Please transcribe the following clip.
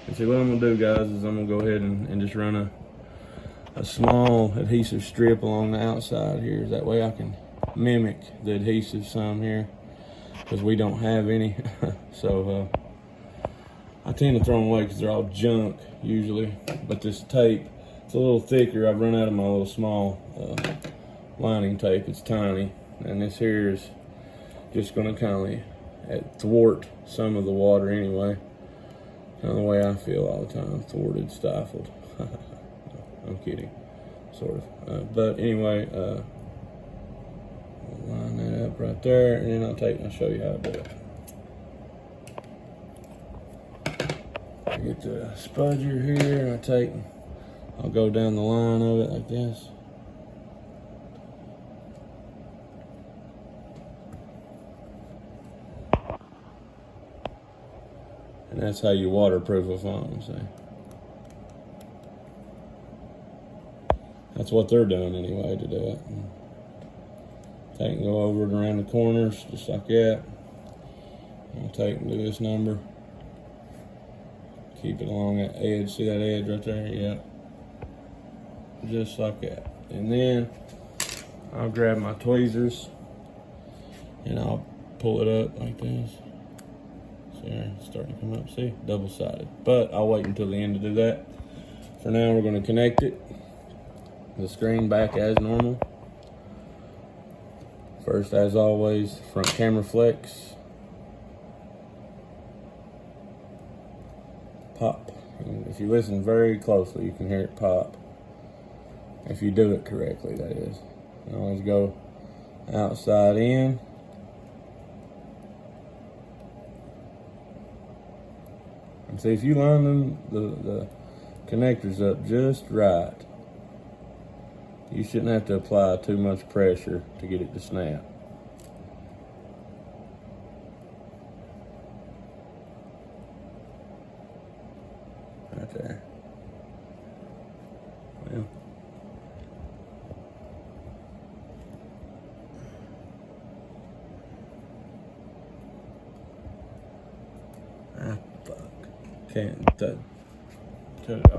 And see what I'm gonna do, guys, is I'm gonna go ahead and just run a small adhesive strip along the outside here. That way I can mimic the adhesive some here, because we don't have any. So I tend to throw them away because they're all junk usually. But this tape, it's a little thicker. I've run out of my little small lining tape. It's tiny, and this here is just gonna kind of thwart some of the water anyway. Kind of the way I feel all the time, thwarted, stifled. I'm kidding, sort of. But anyway, I'll line that up right there, and then I'll show you how to do it. I get the spudger here, and I'll go down the line of it like this. And that's how you waterproof a phone, see? That's what they're doing anyway to do it. Take and go over it around the corners, just like that. I'll take and do this number. Keep it along that edge. See that edge right there? Yep. Just like that. And then I'll grab my tweezers and I'll pull it up like this. See, it's starting to come up. See? Double-sided. But I'll wait until the end to do that. For now, we're going to connect it. The screen back as normal. First, as always, front camera flex. Pop. And if you listen very closely, you can hear it pop. If you do it correctly, that is. You always go outside in. And see, if you line them, the connectors up just right, you shouldn't have to apply too much pressure to get it to snap. Right there. Well. Ah, fuck. Can't cut it off.